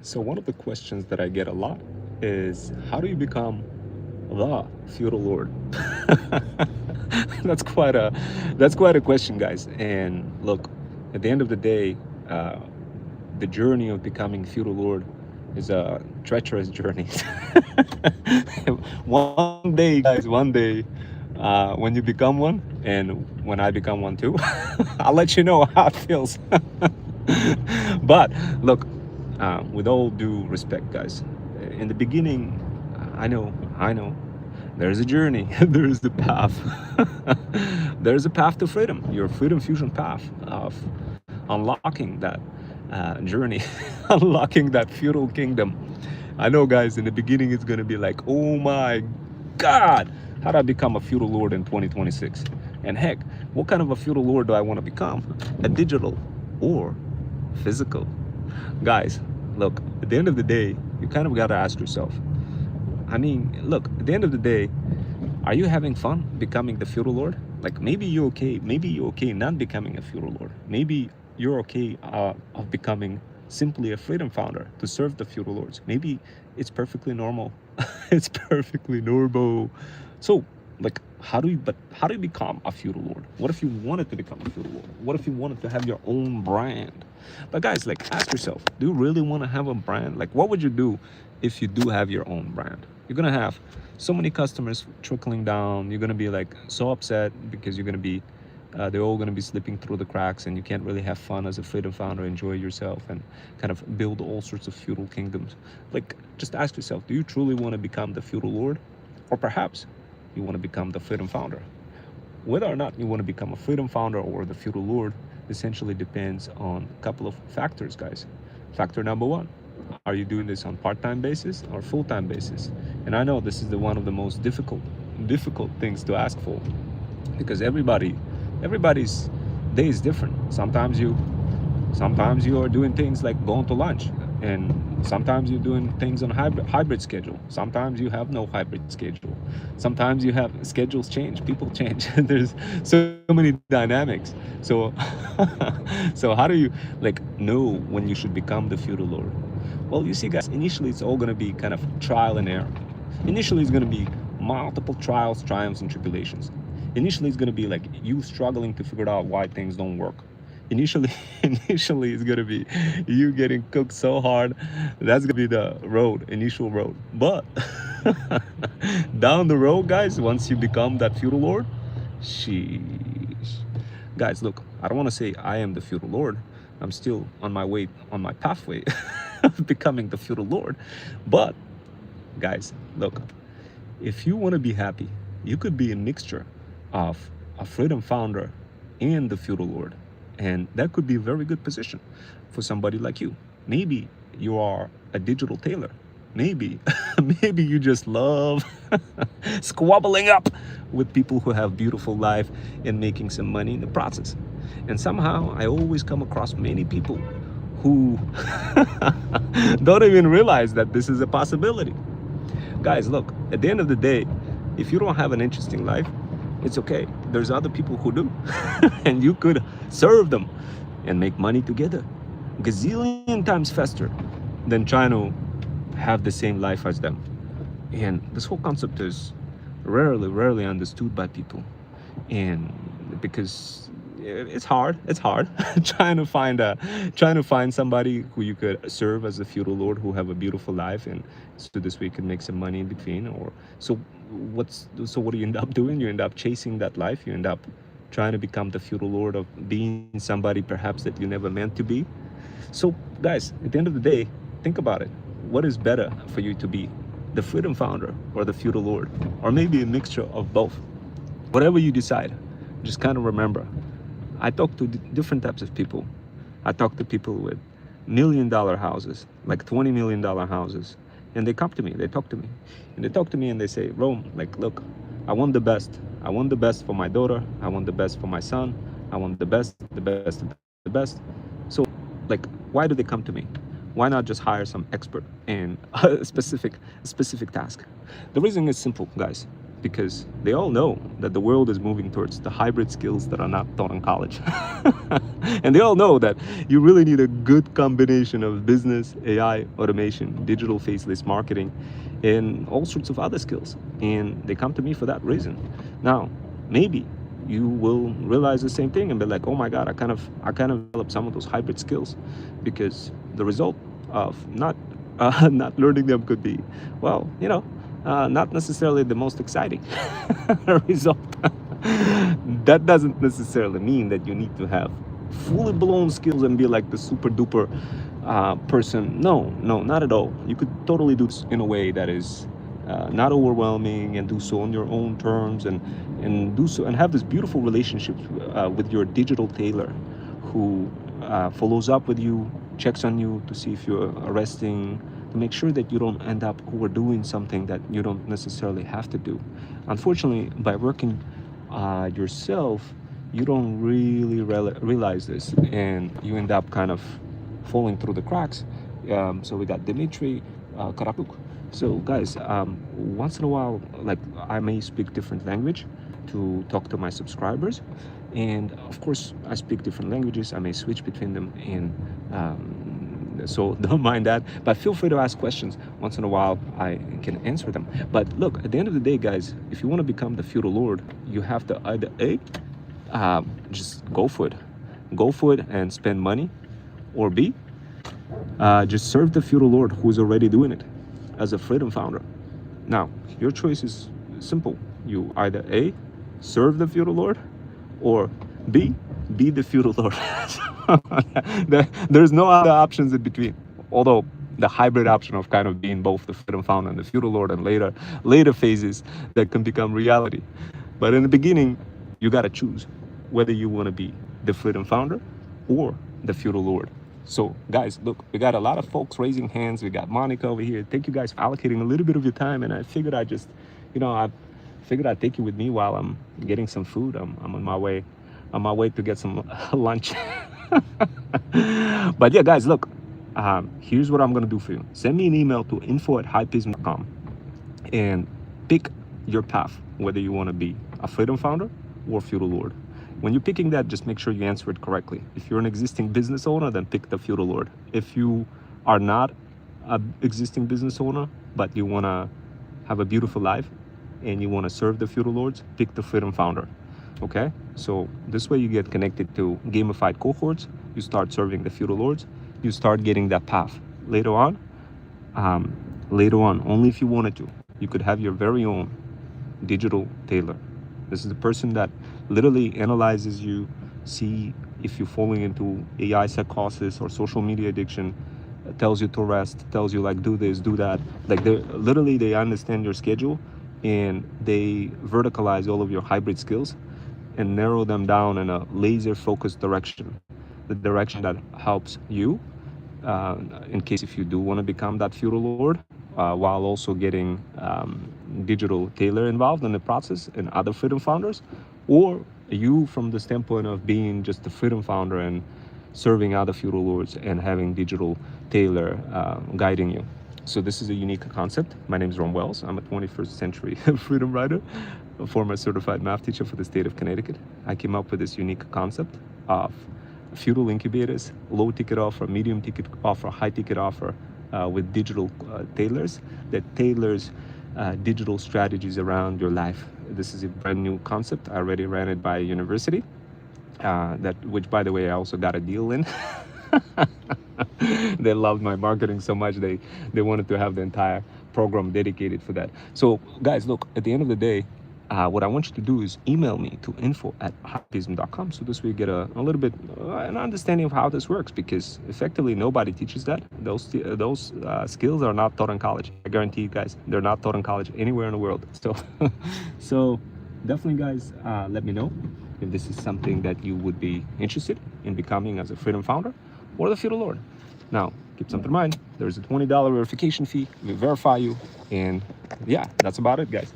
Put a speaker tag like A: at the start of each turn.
A: So one of the questions that I get a lot is how do you become the feudal lord? that's quite a that's quite a question, guys. And look, at the end of the day, uh, the journey of becoming feudal lord is a treacherous journey. One day, guys, one day, when you become one, and when I become one too, I'll let you know how it feels. But look, with all due respect, guys, in the beginning, I know, there's a journey, there's a path, there's a path to freedom, your freedom fusion path of unlocking that journey, unlocking that feudal kingdom. I know, guys, in the beginning, it's gonna be like, oh my God, how do I become a feudal lord in 2026? And heck, what kind of a feudal lord do I want to become? A digital or physical? Guys, look, at the end of the day, you kind of got to ask yourself. I mean, look, at the end of the day, are you having fun becoming the feudal lord? Like maybe you're okay. Maybe you're okay not becoming a feudal lord. Maybe you're okay of becoming simply a freedom founder to serve the feudal lords. Maybe it's perfectly normal. It's perfectly normal. So, like, how do you become a feudal lord? What if you wanted to become a feudal lord? What if you wanted to have your own brand? But guys, like, ask yourself, do you really want to have a brand? Like, what would you do if you do have your own brand? You're gonna have so many customers trickling down. You're gonna be like so upset because you're gonna be they're all gonna be slipping through the cracks, and you can't really have fun as a freedom founder, enjoy yourself, and kind of build all sorts of feudal kingdoms. Like, just ask yourself, do you truly want to become the feudal lord, or perhaps you want to become the freedom founder? Whether or not you want to become a freedom founder or the feudal lord essentially depends on a couple of factors, guys. Factor number one, are you doing this on part-time basis or full-time basis? And I know this is the one of the most difficult things to ask for, because everybody's day is different. Sometimes you are doing things like going to lunch, and sometimes you're doing things on hybrid schedule. Sometimes you have no hybrid schedule. Sometimes you have schedules change, people change. There's so many dynamics. So so how do you like know when you should become the feudal lord? Well, you see, guys, initially it's all going to be kind of trial and error. Initially it's going to be multiple trials, triumphs, and tribulations. Initially it's going to be like you struggling to figure out why things don't work. Initially initially it's going to be you getting cooked so hard. That's going to be the initial road. But down the road, guys, once you become that feudal lord, sheesh. Guys, look, I don't want to say I am the feudal lord. I'm still on my way, on my pathway of becoming the feudal lord. But guys, look, if you want to be happy, you could be a mixture of a freedom founder and the feudal lord. And that could be a very good position for somebody like you. Maybe you are a digital tailor. Maybe, maybe you just love squabbling up with people who have beautiful life and making some money in the process. And somehow I always come across many people who don't even realize that this is a possibility. Guys, look, at the end of the day, if you don't have an interesting life, it's okay. There's other people who do. And you could serve them and make money together gazillion times faster than trying to have the same life as them. And this whole concept is rarely understood by people. And because it's hard trying to find somebody who you could serve as a feudal lord, who have a beautiful life, and so this way you can make some money in between. Or so what do you end up doing? You end up chasing that life. You end up trying to become the feudal lord of being somebody perhaps that you never meant to be. So guys, at the end of the day, think about it. What is better for you to be, the freedom founder or the feudal lord, or maybe a mixture of both? Whatever you decide, just kind of remember, I talk to different types of people. I talk to people with $1 million houses, like $20 million houses, and they come to me, they talk to me, and they talk to me and they say, Rome, like, look, I want the best. I want the best for my daughter. I want the best for my son. I want the best, the best, the best. So, like, why do they come to me? Why not just hire some expert in a specific task? The reason is simple, guys. because they all know that the world is moving towards the hybrid skills that are not taught in college. And they all know that you really need a good combination of business, AI, automation, digital faceless marketing, and all sorts of other skills. And they come to me for that reason. Now, maybe you will realize the same thing and be like, oh my God, I kind of developed some of those hybrid skills, because the result of not learning them could be, well, not necessarily the most exciting result. That doesn't necessarily mean that you need to have fully blown skills and be like the super duper person. No, not at all. You could totally do this in a way that is not overwhelming, and do so on your own terms, and do so and have this beautiful relationship with your digital tailor, who follows up with you, checks on you to see if you're resting, to make sure that you don't end up overdoing something that you don't necessarily have to do. Unfortunately, by working yourself, you don't really realize this, and you end up kind of falling through the cracks. So we got Dimitri Karapuk. So guys, once in a while, like, I may speak different language to talk to my subscribers, and of course I speak different languages. I may switch between them, and so don't mind that, but feel free to ask questions. Once in a while I can answer them. But look, at the end of the day, guys, if you want to become the feudal lord, you have to either just go for it and spend money, or B, just serve the feudal lord who's already doing it as a freedom founder. Now, your choice is simple. You either A, serve the feudal lord, or B, be the feudal lord. There's no other options in between. Although the hybrid option of kind of being both the freedom founder and the feudal lord, and later phases that can become reality. But in the beginning, you got to choose whether you want to be the freedom founder or the feudal lord. So guys, look, we got a lot of folks raising hands. We got Monica over here. Thank you guys for allocating a little bit of your time. And I figured I'd take you with me while I'm getting some food. I'm on my way to get some lunch. But yeah, guys, look, here's what I'm gonna do for you. Send me an email to info@hypeism.com and pick your path, whether you want to be a freedom founder or feudal lord. When you're picking that, just make sure you answer it correctly. If you're an existing business owner, then pick the feudal lord. If you are not an existing business owner, but you want to have a beautiful life and you want to serve the feudal lords, pick the freedom founder. Okay? So this way you get connected to gamified cohorts. You start serving the feudal lords. You start getting that path. Later on, only if you wanted to, you could have your very own digital tailor. This is the person that literally analyzes you, see if you're falling into AI psychosis or social media addiction, tells you to rest, tells you like do this, do that. Like they understand your schedule, and they verticalize all of your hybrid skills and narrow them down in a laser focused direction, the direction that helps you in case if you do want to become that feudal lord, while also getting digital tailor involved in the process and other freedom founders, or you from the standpoint of being just the freedom founder and serving other feudal lords and having digital tailor guiding you. So this is a unique concept. My name is Ron Wells. I'm a 21st century freedom writer, a former certified math teacher for the state of Connecticut. I came up with this unique concept of feudal incubators, low ticket offer, medium ticket offer, high ticket offer, with digital tailors that tailors digital strategies around your life. This is a brand new concept. I already ran it by a university, which by the way, I also got a deal in. They loved my marketing so much, they wanted to have the entire program dedicated for that. So guys, look, at the end of the day, what I want you to do is email me to info@hypeism.com, so this way you get a little bit an understanding of how this works, because effectively nobody teaches that. Those skills are not taught in college. I guarantee you guys, they're not taught in college anywhere in the world. So definitely guys, let me know if this is something that you would be interested in becoming as a freedom founder or the feudal lord. Now, keep something in mind, there's a $20 verification fee. We verify you, and yeah, that's about it, guys.